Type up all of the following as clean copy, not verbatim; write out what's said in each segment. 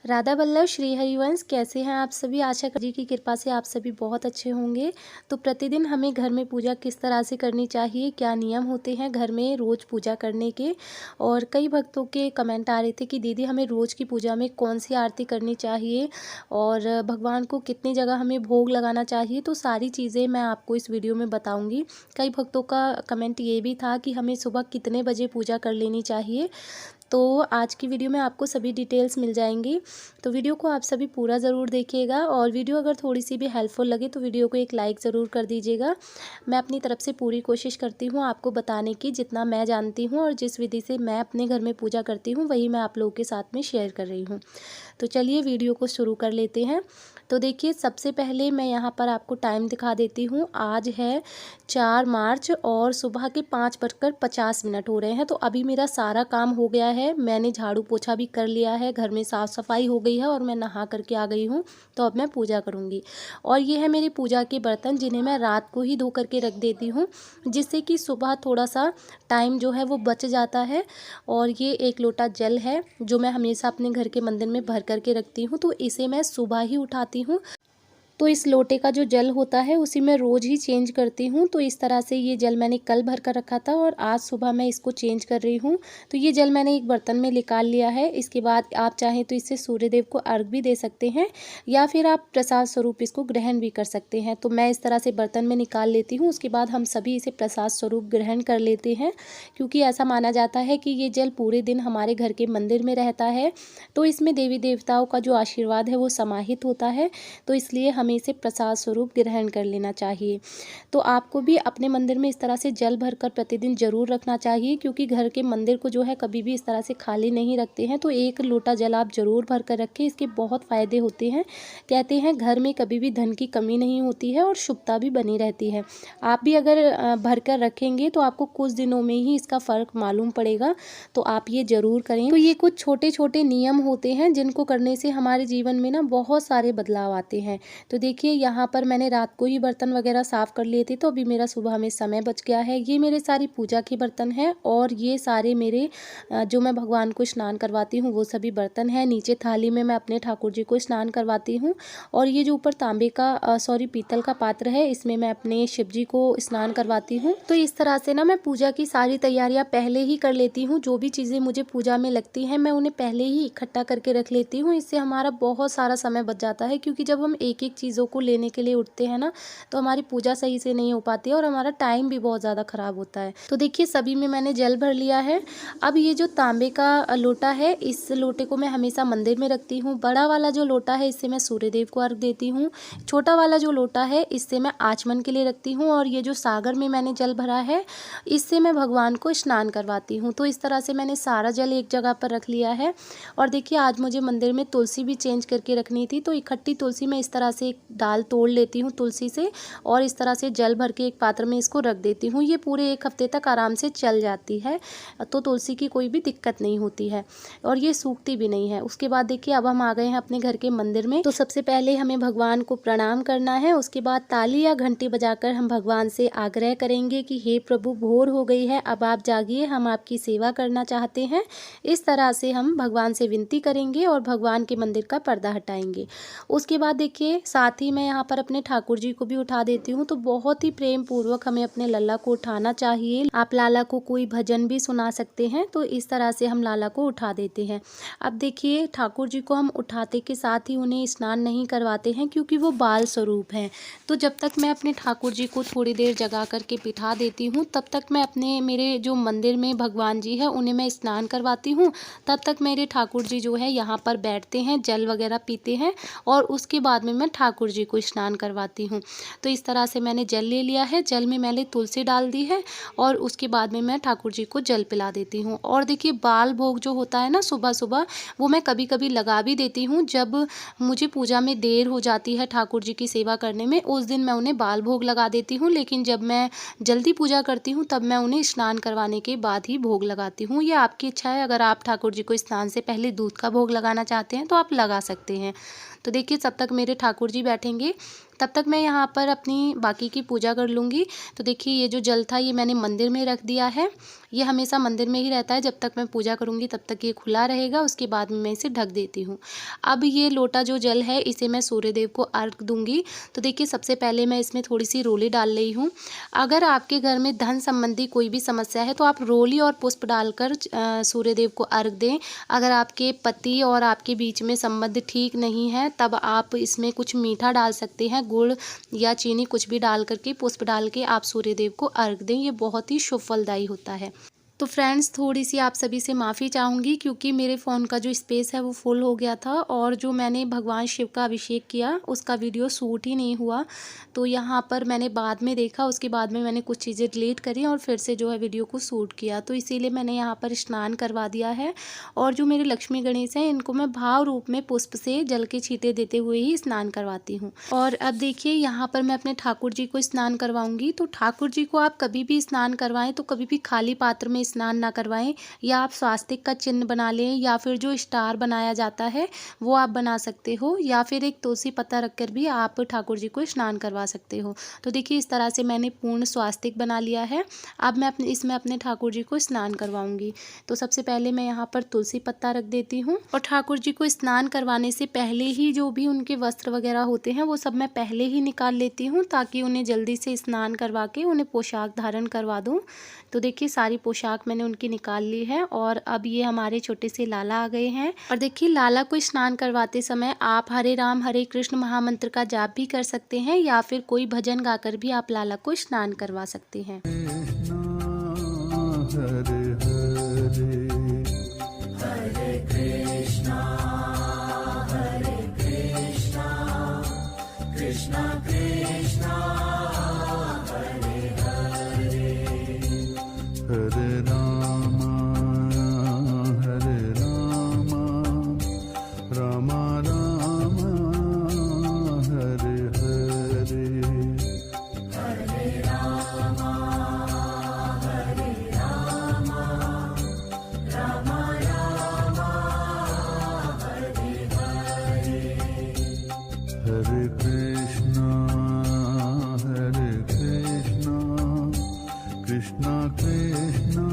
राधा वल्लभ श्री हरिवंश, कैसे हैं आप सभी। आशा जी की कृपा से आप सभी बहुत अच्छे होंगे। तो प्रतिदिन हमें घर में पूजा किस तरह से करनी चाहिए, क्या नियम होते हैं घर में रोज़ पूजा करने के। और कई भक्तों के कमेंट आ रहे थे कि दीदी हमें रोज़ की पूजा में कौन सी आरती करनी चाहिए और भगवान को कितनी जगह हमें भोग लगाना चाहिए। तो सारी चीज़ें मैं आपको इस वीडियो में बताऊँगी। कई भक्तों का कमेंट ये भी था कि हमें सुबह कितने बजे पूजा कर लेनी चाहिए। तो आज की वीडियो में आपको सभी डिटेल्स मिल जाएंगी। तो वीडियो को आप सभी पूरा ज़रूर देखिएगा और वीडियो अगर थोड़ी सी भी हेल्पफुल लगे तो वीडियो को एक लाइक ज़रूर कर दीजिएगा। मैं अपनी तरफ से पूरी कोशिश करती हूँ आपको बताने की, जितना मैं जानती हूँ और जिस विधि से मैं अपने घर में पूजा करती हूँ वही मैं आप लोगों के साथ में शेयर कर रही हूँ। तो चलिए वीडियो को शुरू कर लेते हैं। तो देखिए, सबसे पहले मैं यहाँ पर आपको टाइम दिखा देती हूँ। आज है 4 मार्च और सुबह के 5:50 हो रहे हैं। तो अभी मेरा सारा काम हो गया है, मैंने झाड़ू पोछा भी कर लिया है, घर में साफ़ सफाई हो गई है और मैं नहा करके आ गई हूँ। तो अब मैं पूजा करूँगी और ये है मेरी पूजा के बर्तन, जिन्हें मैं रात को ही धो करके रख देती हूँ, जिससे कि सुबह थोड़ा सा टाइम जो है वो बच जाता है। और ये 1 लोटा जल है जो मैं हमेशा अपने घर के मंदिर में भर करके रखती हूँ, तो इसे मैं सुबह ही उठाती हूँ। तो इस लोटे का जो जल होता है उसी मैं रोज़ ही चेंज करती हूँ। तो इस तरह से ये जल मैंने कल भर कर रखा था और आज सुबह मैं इसको चेंज कर रही हूँ। तो ये जल मैंने एक बर्तन में निकाल लिया है। इसके बाद आप चाहें तो इससे सूर्यदेव को अर्घ भी दे सकते हैं या फिर आप प्रसाद स्वरूप इसको ग्रहण भी कर सकते हैं। तो मैं इस तरह से बर्तन में निकाल लेती हूँ। उसके बाद हम सभी इसे प्रसाद स्वरूप ग्रहण कर लेते हैं, क्योंकि ऐसा माना जाता है कि ये जल पूरे दिन हमारे घर के मंदिर में रहता है। तो इसमें देवी देवताओं का जो आशीर्वाद है वो समाहित होता है। तो इसलिए हमें इसे प्रसाद स्वरूप ग्रहण कर लेना चाहिए। तो आपको भी अपने मंदिर में इस तरह से जल भरकर प्रतिदिन जरूर रखना चाहिए, क्योंकि घर के मंदिर को जो है कभी भी इस तरह से खाली नहीं रखते हैं। तो 1 लोटा जल आप जरूर भर कर रखें, इसके बहुत फ़ायदे होते हैं। कहते हैं घर में कभी भी धन की कमी नहीं होती है और शुभता भी बनी रहती है। आप भी अगर भर कर रखेंगे तो आपको कुछ दिनों में ही इसका फ़र्क मालूम पड़ेगा। तो आप ये ज़रूर करें। तो ये कुछ छोटे छोटे नियम होते हैं जिनको करने से हमारे जीवन में ना बहुत सारे बदलाव आते हैं। तो देखिए, यहाँ पर मैंने रात को ही बर्तन वगैरह साफ़ कर लिए थे, तो अभी मेरा सुबह में समय बच गया है। ये मेरे सारी पूजा के बर्तन हैं और ये सारे मेरे जो मैं भगवान को स्नान करवाती हूँ वो सभी बर्तन हैं। नीचे थाली में मैं अपने ठाकुर जी को स्नान करवाती हूँ और ये जो ऊपर तांबे का पीतल का पात्र है, इसमें मैं अपने शिव जी को स्नान करवाती हूँ। तो इस तरह से ना मैं पूजा की सारी तैयारियाँ पहले ही कर लेती हूँ। जो भी चीज़ें मुझे पूजा में लगती हैं मैं उन्हें पहले ही इकट्ठा करके रख लेती हूँ। इससे हमारा बहुत सारा समय बच जाता है, क्योंकि जब हम एक एक चीज़ों को लेने के लिए उठते हैं ना, तो हमारी पूजा सही से नहीं हो पाती है और हमारा टाइम भी बहुत ज़्यादा ख़राब होता है। तो देखिए, सभी में मैंने जल भर लिया है। अब ये जो तांबे का लोटा है, इस लोटे को मैं हमेशा मंदिर में रखती हूँ। बड़ा वाला जो लोटा है इससे मैं सूर्यदेव को अर्घ देती हूँ। छोटा वाला जो लोटा है इससे मैं आचमन के लिए रखती हूँ और ये जो सागर में मैंने जल भरा है इससे मैं भगवान को स्नान करवाती हूँ। तो इस तरह से मैंने सारा जल एक जगह पर रख लिया है। और देखिए, आज मुझे मंदिर में तुलसी भी चेंज करके रखनी थी, तो इकट्ठी तुलसी मैं इस तरह से एक डाल तोड़ लेती हूँ तुलसी से और इस तरह से जल भर के एक पात्र में इसको रख देती हूँ। ये पूरे 1 हफ्ते तक आराम से चल जाती है, तो तुलसी की कोई भी दिक्कत नहीं होती है और ये सूखती भी नहीं है। उसके बाद देखिए, अब हम आ गए हैं अपने घर के मंदिर में। तो सबसे पहले हमें भगवान को प्रणाम करना है। उसके बाद ताली या घंटी बजाकर हम भगवान से आग्रह करेंगे कि हे प्रभु, भोर हो गई है, अब आप जागिए, हम आपकी सेवा करना चाहते हैं। इस तरह से हम भगवान से विनती करेंगे और भगवान के मंदिर का पर्दा हटाएंगे। उसके बाद देखिए, साथ ही मैं यहाँ पर अपने ठाकुर जी को भी उठा देती हूँ। तो बहुत ही प्रेम पूर्वक हमें अपने लल्ला को उठाना चाहिए। आप लाला को कोई भजन भी सुना सकते हैं। तो इस तरह से हम लाला को उठा देते हैं। अब देखिए, ठाकुर जी को हम उठाते के साथ ही उन्हें स्नान नहीं करवाते हैं, क्योंकि वो बाल स्वरूप हैं। तो जब तक मैं अपने ठाकुर जी को थोड़ी देर जगा करके बिठा देती हूँ, तब तक मैं मेरे जो मंदिर में भगवान जी है उन्हें मैं स्नान करवाती हूँ। तब तक मेरे ठाकुर जी जो है यहाँ पर बैठते हैं, जल वगैरह पीते हैं और उसके बाद में मैं ठाकुर जी को स्नान करवाती हूँ। तो इस तरह से मैंने जल ले लिया है। जल में मैंने तुलसी डाल दी है और उसके बाद में मैं ठाकुर जी को जल पिला देती हूँ। और देखिए, बाल भोग जो होता है ना सुबह सुबह, वो मैं कभी कभी लगा भी देती हूँ। जब मुझे पूजा में देर हो जाती है ठाकुर जी की सेवा करने में, उस दिन मैं उन्हें बाल भोग लगा देती हूँ। लेकिन जब मैं जल्दी पूजा करती हूँ तब मैं उन्हें स्नान करवाने के बाद ही भोग लगाती हूँ। ये आपकी इच्छा है, अगर आप ठाकुर जी को स्नान से पहले दूध का भोग लगाना चाहते हैं तो आप लगा सकते हैं। तो देखिए, तब तक मेरे ठाकुर जी बैठेंगे। तब तक मैं यहाँ पर अपनी बाकी की पूजा कर लूँगी। तो देखिए ये जो जल था ये मैंने मंदिर में रख दिया है। ये हमेशा मंदिर में ही रहता है, जब तक मैं पूजा करूँगी तब तक ये खुला रहेगा, उसके बाद में मैं इसे ढक देती हूँ। अब ये लोटा जो जल है इसे मैं सूर्यदेव को अर्घ दूँगी। तो देखिए सबसे पहले मैं इसमें थोड़ी-सी रोली डाल रही हूँ। अगर आपके घर में धन संबंधी कोई भी समस्या है तो आप रोली और पुष्प डालकर सूर्यदेव को अर्घ दें। अगर आपके पति और आपके बीच में संबंध ठीक नहीं है तब आप इसमें कुछ मीठा डाल सकते हैं, गुड़ या चीनी कुछ भी डाल करके, पुष्प डाल के आप सूर्यदेव को अर्घ दें। ये बहुत ही शुभ फलदायी होता है। तो फ्रेंड्स थोड़ी सी आप सभी से माफ़ी चाहूँगी क्योंकि मेरे फ़ोन का जो स्पेस है वो फुल हो गया था और जो मैंने भगवान शिव का अभिषेक किया उसका वीडियो शूट ही नहीं हुआ। तो यहाँ पर मैंने बाद में देखा, उसके बाद में मैंने कुछ चीज़ें डिलीट करी और फिर से जो है वीडियो को शूट किया। तो इसीलिए मैंने यहाँ पर स्नान करवा दिया है और जो मेरे लक्ष्मी गणेश हैं इनको मैं भाव रूप में पुष्प से जल के छींटे देते हुए ही स्नान करवाती हूँ। और अब देखिए यहाँ पर मैं अपने ठाकुर जी को स्नान करवाऊँगी। तो ठाकुर जी को आप कभी भी स्नान करवाएं तो कभी भी खाली पात्र में स्नान ना करवाएं, या आप स्वास्तिक का चिन्ह बना लें या फिर जो स्टार बनाया जाता है वो आप बना सकते हो, या फिर एक तुलसी पत्ता रखकर भी आप ठाकुर जी को स्नान करवा सकते हो। तो देखिए इस तरह से मैंने पूर्ण स्वास्तिक बना लिया है। अब मैं इसमें अपने ठाकुर जी को स्नान करवाऊंगी। तो सबसे पहले मैं यहाँ पर तुलसी पत्ता रख देती हूँ और ठाकुर जी को स्नान करवाने से पहले ही जो भी उनके वस्त्र वगैरह होते हैं वो सब मैं पहले ही निकाल लेती हूँ ताकि उन्हें जल्दी से स्नान करवा के उन्हें पोशाक धारण करवा दूँ। तो देखिए सारी पोशाक मैंने उनकी निकाल ली है और अब ये हमारे छोटे से लाला आ गए हैं। और देखिए लाला को स्नान करवाते समय आप हरे राम हरे कृष्ण महामंत्र का जाप भी कर सकते हैं या फिर कोई भजन गाकर भी आप लाला को स्नान करवा सकते हैं। कृष्णा कृष्णा हरे रामा रामा रामा हरे हरे हरे रामा रामा रामा हरे हरे हरे कृष्णा कृष्णा कृष्णा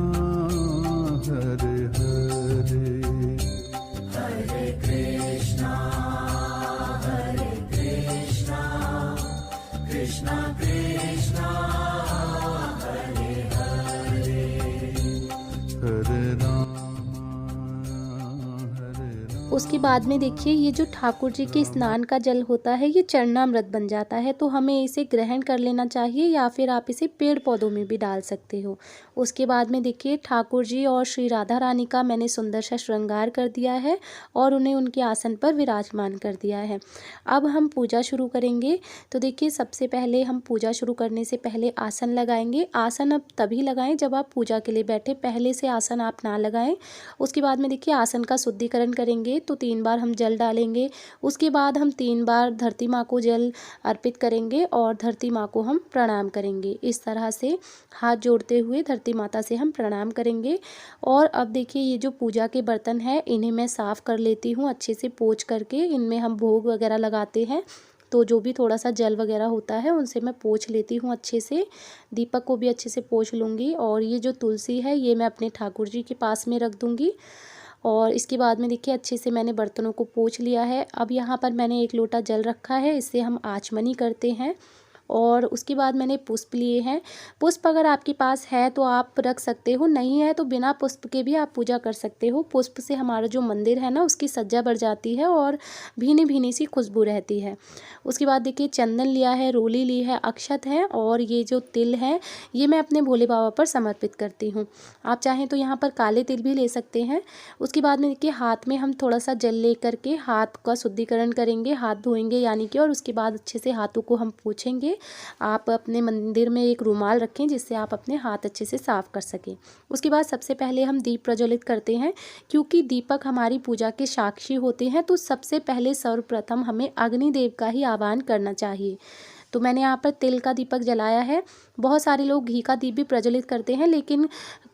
हरे हरे हरे कृष्णा कृष्णा कृष्णा हरे हरे हरे राम उसके बाद में देखिए ये जो ठाकुर जी के स्नान का जल होता है ये चरणामृत बन जाता है, तो हमें इसे ग्रहण कर लेना चाहिए या फिर आप इसे पेड़ पौधों में भी डाल सकते हो। उसके बाद में देखिए ठाकुर जी और श्री राधा रानी का मैंने सुंदर सा श्रृंगार कर दिया है और उन्हें उनके आसन पर विराजमान कर दिया है। अब हम पूजा शुरू करेंगे। तो देखिए सबसे पहले हम पूजा शुरू करने से पहले आसन लगाएंगे। आसन अब तभी लगाएं जब आप पूजा के लिए बैठे, पहले से आसन आप ना लगाएं। उसके बाद में देखिए आसन का शुद्धिकरण करेंगे तो 3 बार हम जल डालेंगे। उसके बाद हम 3 बार धरती माँ को जल अर्पित करेंगे और धरती माँ को हम प्रणाम करेंगे। इस तरह से हाथ जोड़ते हुए धरती माता से हम प्रणाम करेंगे। और अब देखिए ये जो पूजा के बर्तन हैं इन्हें मैं साफ़ कर लेती हूँ अच्छे से पोंछ करके। इनमें हम भोग वगैरह लगाते हैं तो जो भी थोड़ा सा जल वगैरह होता है उनसे मैं पोंछ लेती हूँ अच्छे से। दीपक को भी अच्छे से पोंछ लूँगी और ये जो तुलसी है ये मैं अपने ठाकुर जी के पास में रख दूँगी। और इसके बाद में देखिए अच्छे से मैंने बर्तनों को पोंछ लिया है। अब यहाँ पर मैंने 1 लोटा जल रखा है, इससे हम आचमनी करते हैं। और उसके बाद मैंने पुष्प लिए हैं। पुष्प अगर आपके पास है तो आप रख सकते हो, नहीं है तो बिना पुष्प के भी आप पूजा कर सकते हो। पुष्प से हमारा जो मंदिर है ना उसकी सज्जा बढ़ जाती है और भीनी भीनी सी खुशबू रहती है। उसके बाद देखिए चंदन लिया है, रोली ली है, अक्षत है और ये जो तिल है ये मैं अपने भोले बाबा पर समर्पित करती हूँ। आप चाहें तो यहाँ पर काले तिल भी ले सकते हैं। उसके बाद में देखिए हाथ में हम थोड़ा सा जल ले करके हाथ का शुद्धिकरण करेंगे, हाथ धोएंगे यानी कि, और उसके बाद अच्छे से हाथों को हम पोंछेंगे। आप अपने मंदिर में एक रुमाल रखें जिससे आप अपने हाथ अच्छे से साफ कर सकें। उसके बाद सबसे पहले हम दीप प्रज्वलित करते हैं क्योंकि दीपक हमारी पूजा के साक्षी होते हैं। तो सबसे पहले सर्वप्रथम हमें अग्निदेव का ही आह्वान करना चाहिए। तो मैंने यहाँ पर तिल का दीपक जलाया है। बहुत सारे लोग घी का दीप भी प्रज्वलित करते हैं लेकिन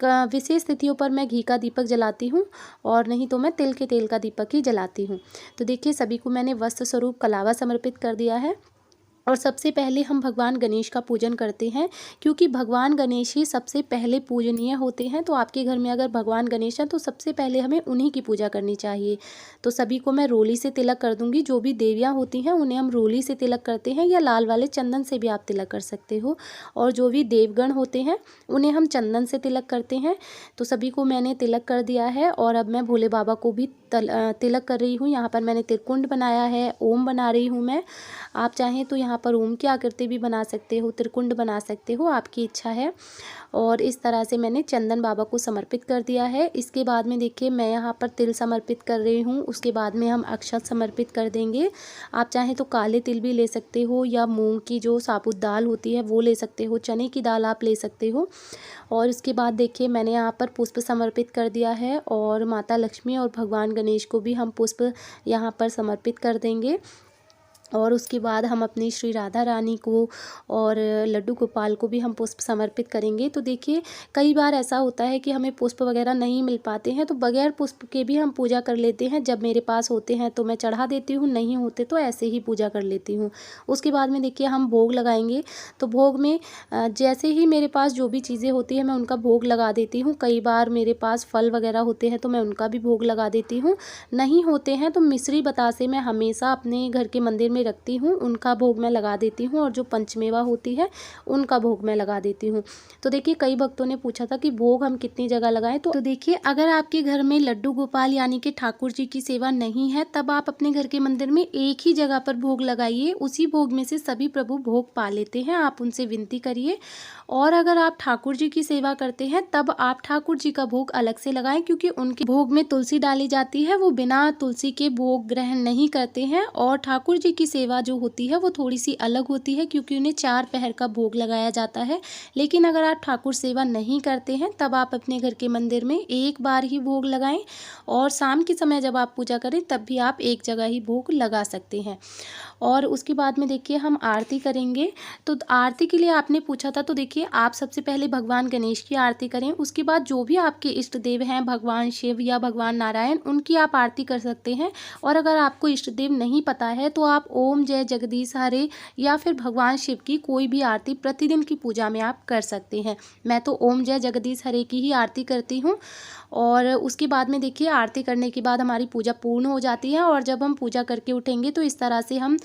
विशेष तिथियों पर मैं घी का दीपक जलाती हूँ और नहीं तो मैं तिल के तेल का दीपक ही जलाती हूँ। तो देखिए सभी को मैंने वस्त्र स्वरूप कलावा समर्पित कर दिया है और सबसे पहले हम भगवान गणेश का पूजन करते हैं, क्योंकि भगवान गणेश ही सबसे पहले पूजनीय होते हैं। तो आपके घर में अगर भगवान गणेश हैं तो सबसे पहले हमें उन्हीं की पूजा करनी चाहिए। तो सभी को मैं रोली से तिलक कर दूंगी। जो भी देवियाँ होती हैं उन्हें हम रोली से तिलक करते हैं, या लाल वाले चंदन से भी आप तिलक कर सकते हो। और जो भी देवगण होते हैं उन्हें हम चंदन से तिलक करते हैं। तो सभी को मैंने तिलक कर दिया है और अब मैं भोले बाबा को भी तिलक कर रही हूँ। यहाँ पर मैंने त्रिकुंड बनाया है, ओम बना रही हूँ मैं। आप चाहें तो यहाँ पर ओम की आकृति भी बना सकते हो, त्रिकुंड बना सकते हो, आपकी इच्छा है। और इस तरह से मैंने चंदन बाबा को समर्पित कर दिया है। इसके बाद में देखिए मैं यहाँ पर तिल समर्पित कर रही हूँ। उसके बाद में हम अक्षत समर्पित कर देंगे। आप चाहें तो काले तिल भी ले सकते हो, या मूंग की जो साबुत दाल होती है वो ले सकते हो, चने की दाल आप ले सकते हो। और इसके बाद देखिए मैंने यहाँ पर पुष्प समर्पित कर दिया है, और माता लक्ष्मी और भगवान गणेश को भी हम पुष्प यहाँ पर समर्पित कर देंगे। और उसके बाद हम अपनी श्री राधा रानी को और लड्डू गोपाल को भी हम पुष्प समर्पित करेंगे। तो देखिए कई बार ऐसा होता है कि हमें पुष्प वगैरह नहीं मिल पाते हैं, तो बगैर पुष्प के भी हम पूजा कर लेते हैं। जब मेरे पास होते हैं तो मैं चढ़ा देती हूँ, नहीं होते तो ऐसे ही पूजा कर लेती हूँ। उसके बाद में देखिए हम भोग लगाएंगे। तो भोग में जैसे ही मेरे पास जो भी चीज़ें होती हैं मैं उनका भोग लगा देती हूँ। कई बार मेरे पास फल वगैरह होते हैं तो मैं उनका भी भोग लगा देती हूँ। नहीं होते हैं तो मिश्री बतासे मैं हमेशा अपने घर के मंदिर में रखती हूँ, उनका भोग मैं लगा देती हूँ। और जो पंचमेवा होती है उनका भोग मैं लगा देती हूँ। तो देखिए कई भक्तों ने पूछा था कि भोग हम कितनी जगह लगाएं। तो देखिए अगर आपके घर में लड्डू गोपाल यानी कि ठाकुर जी की सेवा नहीं है, तब आप अपने घर के मंदिर में एक ही जगह पर भोग लगाइए। उसी भोग में से सभी प्रभु भोग पा लेते हैं, आप उनसे विनती करिए। और अगर आप ठाकुर जी की सेवा करते हैं तब आप ठाकुर जी का भोग अलग से लगाएं, क्योंकि उनके भोग में तुलसी डाली जाती है, वो बिना तुलसी के भोग ग्रहण नहीं करते हैं। और ठाकुर जी की सेवा जो होती है वो थोड़ी सी अलग होती है, क्योंकि उन्हें 4 पहर का भोग लगाया जाता है। लेकिन अगर आप ठाकुर सेवा नहीं करते हैं तब आप अपने घर के मंदिर में एक बार ही भोग लगाएं, और शाम के समय जब आप पूजा करें तब भी आप एक जगह ही भोग लगा सकते हैं। और उसके बाद में देखिए हम आरती करेंगे। तो आरती के लिए आपने पूछा था, तो देखिए आप सबसे पहले भगवान गणेश की आरती करें। उसके बाद जो भी आपके इष्ट देव हैं, भगवान शिव या भगवान नारायण, उनकी आप आरती कर सकते हैं। और अगर आपको इष्ट देव नहीं पता है तो आप ओम जय जगदीश हरे या फिर भगवान शिव की कोई भी आरती प्रतिदिन की पूजा में आप कर सकते हैं। मैं तो ओम जय जगदीश हरे की ही आरती करती हूँ। और उसके बाद में देखिए आरती करने के बाद हमारी पूजा पूर्ण हो जाती है। और जब हम पूजा करके उठेंगे तो इस तरह से हम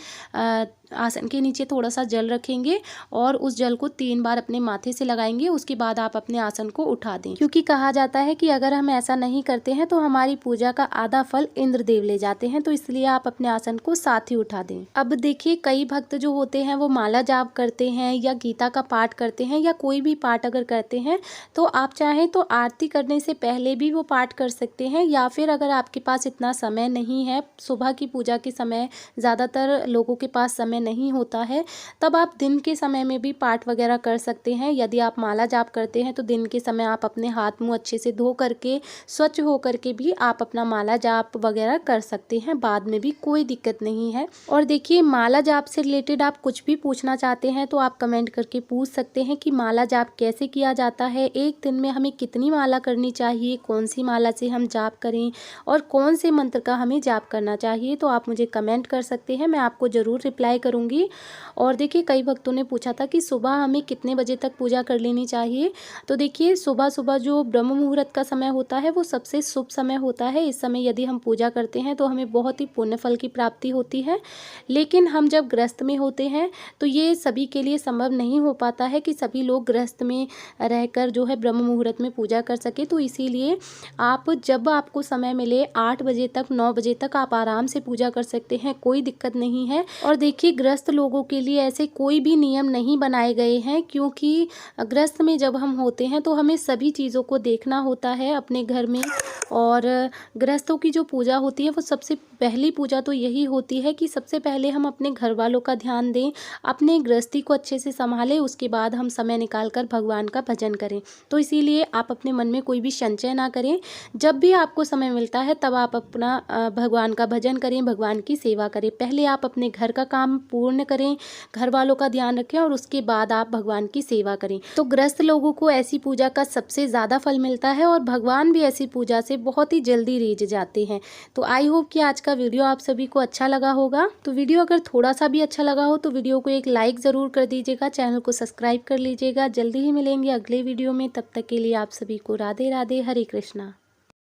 आसन के नीचे थोड़ा सा जल रखेंगे और उस जल को 3 बार अपने माथे से लगाएंगे। उसके बाद आप अपने आसन को उठा दें, क्योंकि कहा जाता है कि अगर हम ऐसा नहीं करते हैं तो हमारी पूजा का आधा फल इंद्रदेव ले जाते हैं। तो इसलिए आप अपने आसन को साथ ही उठा दें। अब देखिए कई भक्त जो होते हैं वो माला जाप करते हैं या गीता का पाठ करते हैं या कोई भी पाठ अगर करते हैं, तो आप चाहें तो आरती करने से पहले भी वो पाठ कर सकते हैं। या फिर अगर आपके पास इतना समय नहीं है, सुबह की पूजा के समय ज़्यादातर लोगों के पास समय नहीं होता है, तब आप दिन के समय में भी पाठ वगैरह कर सकते हैं। यदि आप माला जाप करते हैं तो दिन के समय आप अपने हाथ मुंह अच्छे से धो करके स्वच्छ हो करके भी आप अपना माला जाप वगैरह कर सकते हैं, बाद में भी कोई दिक्कत नहीं है। और देखिए माला जाप से रिलेटेड आप कुछ भी पूछना चाहते हैं तो आप कमेंट करके पूछ सकते हैं कि माला जाप कैसे किया जाता है, एक दिन में हमें कितनी माला करनी चाहिए, कौन सी माला से हम जाप करें और कौन से मंत्र का हमें जाप करना चाहिए। तो आप मुझे कमेंट कर सकते हैं, मैं आपको ज़रूर रिप्लाई करूँगी। और देखिए कई भक्तों ने पूछा था कि सुबह हमें कितने बजे तक पूजा कर लेनी चाहिए। तो देखिए सुबह सुबह जो ब्रह्म मुहूर्त का समय होता है वो सबसे शुभ समय होता है। इस समय यदि हम पूजा करते हैं तो हमें बहुत ही पुण्य फल की प्राप्ति होती है। लेकिन हम जब गृहस्थ में होते हैं तो ये सभी के लिए संभव नहीं हो पाता है कि सभी लोग गृहस्थ में रहकर जो है ब्रह्म मुहूर्त में पूजा कर सके। तो इसीलिए आप जब आपको समय मिले 8 बजे तक 9 बजे तक आप आराम से पूजा कर सकते हैं, कोई दिक्कत नहीं है। और देखिए गृहस्थ लोगों के लिए ऐसे कोई भी नियम नहीं बनाए गए हैं, क्योंकि गृहस्थ में जब हम होते हैं तो हमें सभी चीज़ों को देखना होता है अपने घर में। और गृहस्थों की जो पूजा होती है वो सबसे पहली पूजा तो यही होती है कि सबसे पहले हम अपने घर वालों का ध्यान दें, अपने गृहस्थी को अच्छे से संभालें, उसके बाद हम समय निकाल कर भगवान का भजन करें। तो इसीलिए आप अपने मन में कोई भी संचय ना करें, जब भी आपको समय मिलता है तब आप अपना भगवान का भजन करें, भगवान की सेवा करें। पहले आप अपने घर का काम पूर्ण करें, घर वालों का ध्यान रखें और उसके बाद आप भगवान की सेवा करें। तो गृहस्थ लोगों को ऐसी पूजा का सबसे ज़्यादा फल मिलता है और भगवान भी ऐसी पूजा से बहुत ही जल्दी रीझ जाते हैं। तो आई होप कि आज का वीडियो आप सभी को अच्छा लगा होगा। तो वीडियो अगर थोड़ा सा भी अच्छा लगा हो तो वीडियो को एक लाइक ज़रूर कर दीजिएगा, चैनल को सब्सक्राइब कर लीजिएगा। जल्दी ही मिलेंगे अगले वीडियो में, तब तक के लिए आप सभी को राधे राधे, हरे कृष्णा।